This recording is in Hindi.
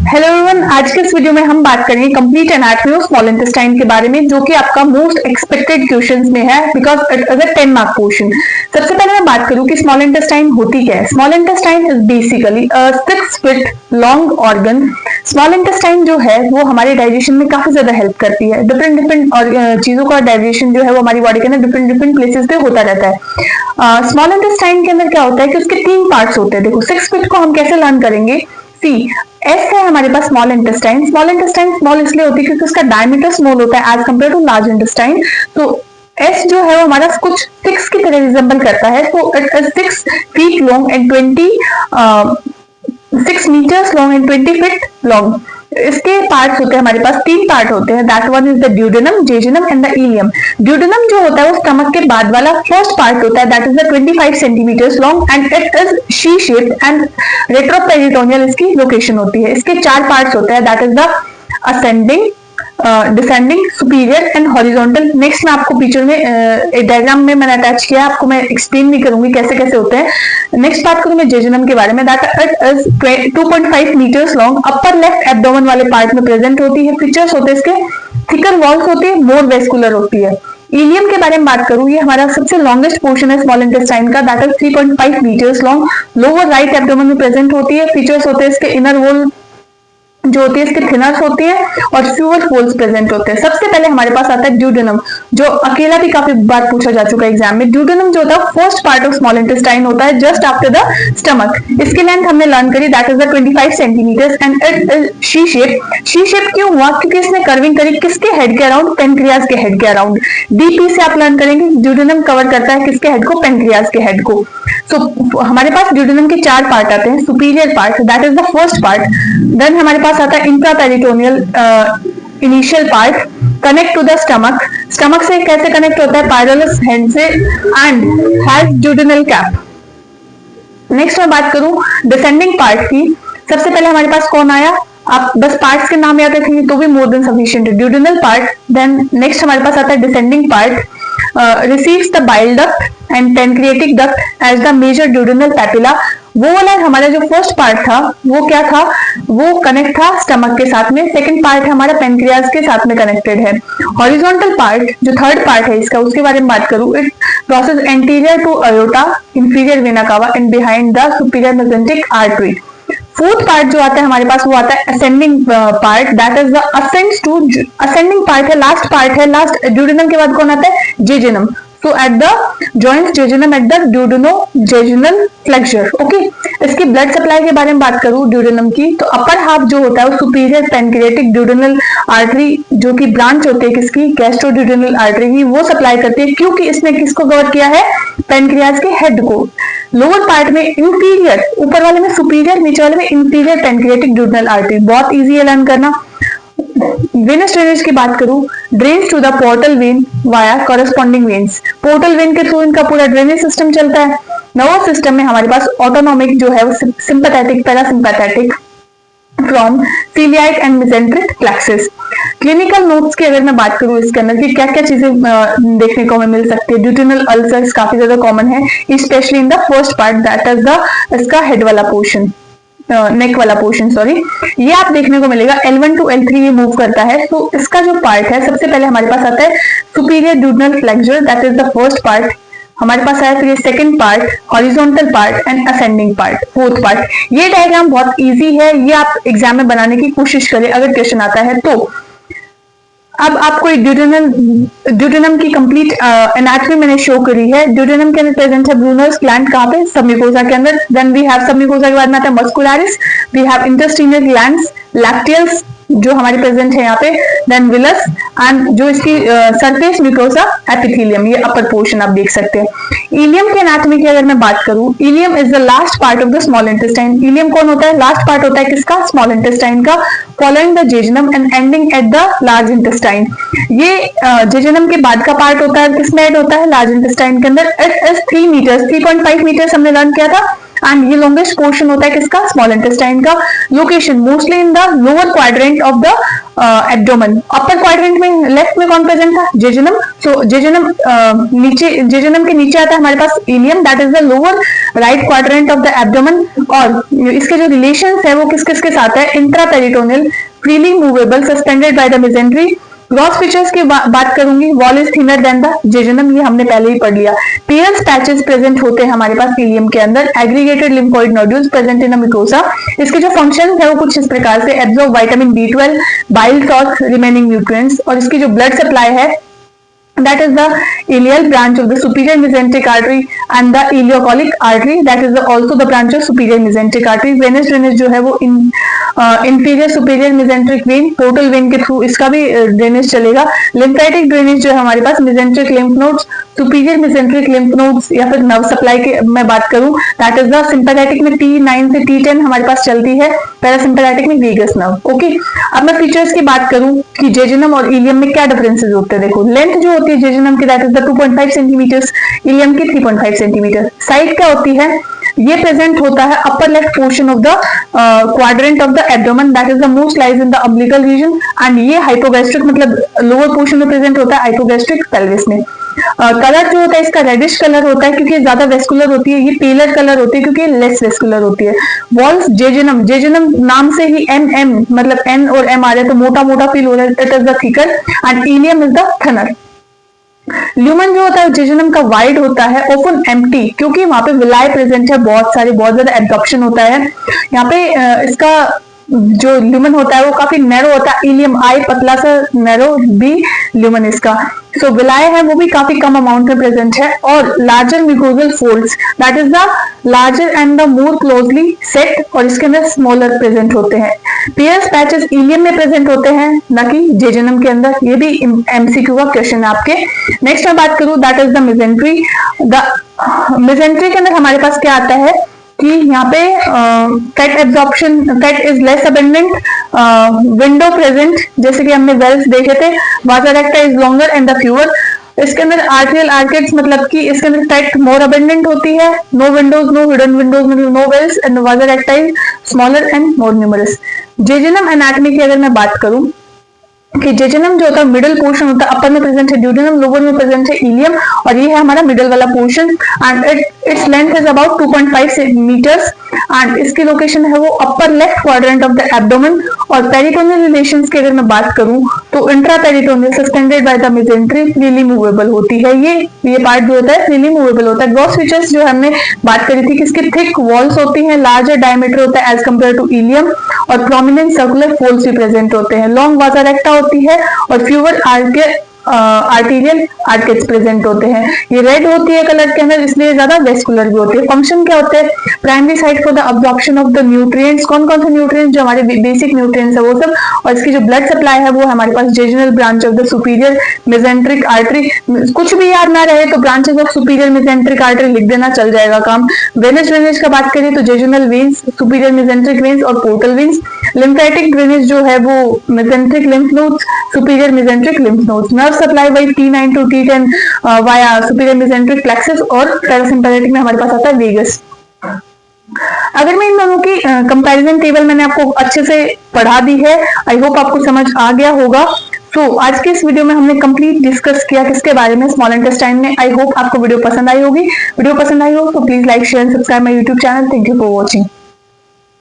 हेलो एवरीवन, आज के इस वीडियो में हम बात करेंगे complete anatomy of small intestine के बारे में, जो कि आपका मोस्ट एक्सपेक्टेड क्वेश्चंस में है because it is a 10 mark question. सबसे पहले मैं बात करूं कि स्मॉल इंटेस्टाइन होती क्या है। Small intestine is basically a 6 feet long organ. Small intestine जो है वो हमारे डाइजेशन में काफी ज्यादा हेल्प करती है। डिफरेंट चीजों का डाइजेशन जो है वो हमारी बॉडी के अंदर डिफरेंट प्लेसेस पे होता रहता है। स्मॉल इंटेस्टाइन के अंदर क्या होता है कि उसके 3 पार्ट्स होते हैं। देखो 6 फीट को हम कैसे लर्न करेंगे। सी एस है हमारे पास small intestine. Small intestine small इसलिए होती है क्योंकि उसका डायमीटर स्मॉल होता है as compare to large intestine. तो एस जो है वो हमारा कुछ 6 की तरह रिजेंबल करता है। तो it is 6 feet long and 6 metres long and 20 feet long. इसके पार्ट्स होते हैं हमारे पास 3 पार्ट होते हैं। That one is the duodenum, jejunum and the ileum. Duodenum जो होता है वो स्टमक के बाद वाला फर्स्ट पार्ट होता है। That is the 25 centimetres long and it is C shaped and retroperitoneal इसकी लोकेशन होती है। इसके 4 पार्ट्स होते हैं। That is the ascending, descending, superior and horizontal. Next मैं आपको पिक्चर में एक डायग्राम में मैंने अटैच किया है, आपको मैं एक्सप्लेन भी करूंगी कैसे कैसे होते हैं। नेक्स्ट बात करूं मैं जेजुनम के बारे में। That it is 2.5 metres long, upper left abdomen वाले पार्ट में प्रेजेंट होती है। फीचर्स होते हैं इसके, थिकर वॉल्स होती है, मोर वेस्कुलर होती है। इलियम के बारे में बात करूं, ये हमारा सबसे लॉन्गेस्ट पोर्शन है स्मॉल इंटेस्टाइन का। That is 3.5 metres long, lower right abdomen में प्रेजेंट होती है। फीचर्स होते हैं इसके, इनर वॉल जो होती है इसके थिनर्स होती है और फ्यूअर होल्स प्रेजेंट होते हैं। सबसे पहले हमारे पास आता है ड्यूडेनम, जो अकेला भी काफी बार पूछा जा चुका है एग्जाम में। ड्यूडेनम जो होता है first part of small intestine होता है जस्ट आफ्टर द स्टमक। इसकी लेंथ हमने लर्न करी, that is the 25 centimetres and it is C shape. C shape क्यों हुआ? क्योंकि इसने कर्विंग करी किसके हेड के अराउंड? पेनक्रियाज के हेड के अराउंड। डीपी से आप लर्न करेंगे ड्यूडेनम कवर करता है किसके हेड को? पेनक्रियाज के हेड को। सो हमारे पास ड्यूडेनम के 4 पार्ट आते हैं। Superior part, that is the first part. Then हमारे पास आता है intraperitoneal initial part, connect to the stomach. Stomach से कैसे कनेक्ट होता है? पायरोलस हैंड से, and has duodenal cap. Next मैं बात करूं डिसेंडिंग पार्ट की। सबसे पहले हमारे पास कौन आया? आप बस पार्ट्स के नाम याद रखेंगे तो भी मोर देन सफिशिएंट है। Duodenal part. देन नेक्स्ट हमारे पास आता है descending part, receives the bile duct and pancreatic duct as the major duodenal papilla. वो वाला हमारा जो फर्स्ट पार्ट था वो क्या था? वो कनेक्ट था स्टमक के साथ में। सेकंड पार्ट है हमारा पेनक्रियाज के साथ में कनेक्टेड है। हॉरिजॉन्टल पार्ट जो थर्ड पार्ट है इसका, उसके बारे में बात करूं, it crosses anterior to aorta, inferior vena cava and behind the superior mesenteric artery. Fourth part जो आता है हमारे पास वो आता है ascending part. That is the ascends to, ascending part है, लास्ट पार्ट है। लास्ट ड्यूडेनम के बाद कौन आता है? Jejunum. So at the joins jejunum at the duodenojejunal flexure. Okay. इसकी ब्लड सप्लाई के बारे में बात करूं ड्यूडेनम की, तो अपर हाफ जो होता है वो सुपीरियर पेनक्रिएटिक ड्यूडेनल आर्टरी, जो कि ब्रांच होती है किसकी? गैस्ट्रोड्यूडेनल आर्टरी की, वो सप्लाई करती है क्योंकि इसने किसको कवर किया है? पेनक्रियाज के हेड को। लोअर पार्ट में इंफीरियर, ऊपर वाले में सुपीरियर, नीचे वाले में इंफीरियर पेनक्रिएटिक ड्यूडेनल आर्टरी। बहुत इजी है लर्न करना। वेनस ड्रेनेज की बात करूं, drains to the portal vein via corresponding veins. Portal vein के थ्रू इनका पूरा ड्रेनेज सिस्टम चलता है। नर्वस सिस्टम में हमारे पास ऑटोनॉमिक जो है वो sympathetic, parasympathetic from coeliac and mesenteric plexus. Clinical notes की अगर मैं बात करूं इसके अंदर की क्या क्या चीजें देखने को हमें मिल सकती है। ड्यूटेनल अल्सर्स काफी ज्यादा कॉमन है, specially in the first part, that is the इसका हेड वाला पोर्शन, नेक वाला पोर्शन, सॉरी, ये आप देखने को मिलेगा। L1 टू L3 ये मूव करता है। तो इसका जो पार्ट है सबसे पहले हमारे पास आता है superior duodenal flexor, that is the first part. हमारे पास आया फिर second part, horizontal part and ascending part, fourth part. ये डायग्राम बहुत इजी है, ये आप एग्जाम में बनाने की कोशिश करें अगर क्वेश्चन आता है तो। अब आपको ड्यूडेनम की कंप्लीट एनाटॉमी मैंने शो करी है। ड्यूडेनम के अंदर प्रेजेंट है ब्रूनर्स ग्लैंड, कहाँ पे? सबम्यूकोसा के अंदर। देन वी हैव सबम्यूकोसा के बाद में आता है muscularis, we have intestinal glands, lacteals जो हमारी प्रेजेंट है यहाँ पे, देन विलस एंड जो इसकी सरफेस म्यूकोसा एपिथेलियम, ये अपर पोर्शन आप देख सकते हैं। इलियम के एनाटॉमी की अगर मैं बात करूं, ileum is the last part of the small intestine. Ileum कौन होता है? लास्ट पार्ट होता है किसका? स्मॉल इंटेस्टाइन का, following the jejunum and ending at the large intestine. ये जेजुनम के बाद का पार्ट होता है, किसमें एड होता है? लार्ज इंटेस्टाइन के अंदर। इट इज 3 मीटर्स, 3.5 मीटर्स हमने लर्न किया था। एंड ये लॉन्गेस्ट पोर्शन होता है किसका, स्मॉल इंटेस्टाइन का। Location mostly in the lower quadrant of the abdomen. Upper quadrant में लेफ्ट में कौन प्रेजेंट था, जेजुनम। सो जेजुनम नीचे, जेजुनम के नीचे आता है हमारे पास ileum, that is the lower right quadrant of the abdomen. और इसके जो रिलेशंस है वो किस किस के साथ है, intraperitoneal, freely movable, suspended by the mesentery. Gross features की बात करूंगी, wall is thinner than the jejunum, ये हमने पहले ही पढ़ लिया। पेयर्स पैचेस प्रेजेंट होते हैं हमारे पास इलियम के अंदर। Aggregated lymphoid nodules present in mucosa. इसके जो फंक्शन है वो कुछ इस प्रकार से, absorb vitamin B12, bile salt, remaining nutrients. और इसकी जो ब्लड सप्लाई है that is the ileal branch of the superior mesenteric artery and the ileocholic artery, that is also the branch of superior mesenteric artery। venous drainage जो है वो inferior superior mesenteric vein, portal vein के थ्रू इसका भी ड्रेनेज चलेगा। lymphatic ड्रेनेज जो है हमारे पास mesenteric lymph nodes, superior mesenteric lymph nodes, या फिर नर्व सप्लाई के मैं बात करूं, that is the sympathetic में T9 से T10 हमारे पास चलती है, पैरासिम्पैथेटिक में वेगस नर्व। ओके, अब मैं फीचर्स की बात करूं कि जेजुनम और इलियम में क्या डिफरेंसेस होते हैं। देखो, लेंथ जो होती है जेजुनम की that is the 2.5 centimetres, ileum की 3.5 सेंटीमीटर। साइज क्या होती है, ये प्रेजेंट होता है upper left portion of the quadrant of the abdomen, that is the most lies in the umbilical region. And ये हाइपोगैस्ट्रिक मतलब लोअर पोर्शन में प्रेजेंट होता है, हाइपोगैस्ट्रिक पेल्विस में। कलर जो होता है इसका रेडिश कलर होता है क्योंकि ज्यादा वेस्कुलर होती है, ये पेलर कलर होती है क्योंकि लेस वेस्कुलर होती है। वॉल्स जेजुनम, जेजुनम नाम से ही MM मतलब N और M आ रहे हैं तो मोटा मोटा फील हो रहा है, it is the thicker and ileum is the thinner. Lumen जो होता है जेजुनम का वाइड होता है, ओपन एम्प्टी, क्योंकि वहां पे विलाई प्रेजेंट है बहुत सारी, बहुत ज्यादा एब्जॉर्प्शन होता है यहाँ पे। इसका जो ल्यूमन होता है वो काफी नैरो होता है, इलियम आई पतला सा नैरो बी ल्यूमन इसका। सो विलाय है वो भी काफी कम अमाउंट में प्रेजेंट है। और larger mucosal folds, that is the larger and the more closely set, और इसके अंदर स्मॉलर प्रेजेंट होते हैं। पेयर्स पैचेस इलियम में प्रेजेंट होते हैं ना कि जेजुनम के अंदर, ये भी MCQ का क्वेश्चन है आपके। नेक्स्ट मैं बात करूं that is the mesentery. The mesentery के अंदर हमारे पास क्या आता है कि यहाँ पे fat absorption, fat is less abundant, window present, जैसे कि हमने वेल्स देखे थे। Vasa recta is longer and the fewer. इसके अंदर आर्टेरियल आर्केड्स मतलब कि इसके अंदर फैट मोर अबेंडेंट होती है। No windows, no hidden windows, मतलब नो वेल्स, and vasa recta is smaller and more numerous. Jejunum anatomy की अगर मैं बात करूं कि जेजुनम जो होता है मिडिल पोर्शन होता है, अपर में प्रेजेंट है ड्यूडेनम, लोअर में प्रेजेंट है इलियम, और ये है हमारा मिडिल वाला portion. And its length is about 2.5 centimetres and इसकी लोकेशन है वो upper left quadrant of the abdomen. और पेरिटोनियल रिलेशंस की अगर मैं बात करूं तो intra peritoneal, suspended by the mesentery, freely movable होती है। ये पार्ट जो होता है फ्रीली मूवेबल होता है। ग्रॉस फीचर्स जो हमने बात करी थी कि इसकी थिक वॉल्स होती हैं, लार्जर डायमीटर होता है एज कंपेयर टू इलियम, और प्रोमिनेंट सर्कुलर फोल्ड्स भी प्रेजेंट होते हैं। लॉन्ग वासा रेक्टा होती है और फ्यूअर आर्टेरियल आर्केड्स प्रेजेंट होते हैं। ये रेड होती है कलर के अंदर, इसलिए ज्यादा वेस्कुलर भी होती है। फंक्शन क्या होते हैं, primary site for the absorption of the nutrients, कौन कौन से न्यूट्रिएंट्स जो हमारे बेसिक न्यूट्रिएंट्स है वो सब। और इसकी जो ब्लड सप्लाई है वो हमारे पास jejunal branch of the superior mesenteric artery. कुछ भी याद ना रहे तो branches of superior mesenteric artery लिख देना, चल जाएगा काम। वेनस ड्रेनेज का बात करें तो jejunal veins, superior mesenteric veins और पोर्टल वेन्स। लिम्फेटिक ड्रेनेज जो है वो mesenteric lymph nodes, superior mesenteric lymph nodes. Nerve supply by T9 to T10 via superior mesenteric plexus, और पैरासिम्पैथेटिक में हमारे पास आता है वेगस। अगर मैं इन दोनों की कंपैरिजन टेबल मैंने आपको अच्छे से पढ़ा दी है, आई होप आपको समझ आ गया होगा। तो आज के इस वीडियो में हमने कंप्लीट डिस्कस किया किसके बारे में, स्मॉल इंटेस्टाइन में। आई होप आपको वीडियो पसंद आई होगी। वीडियो पसंद आई हो तो please like, share, subscribe my YouTube channel. Thank you for watching.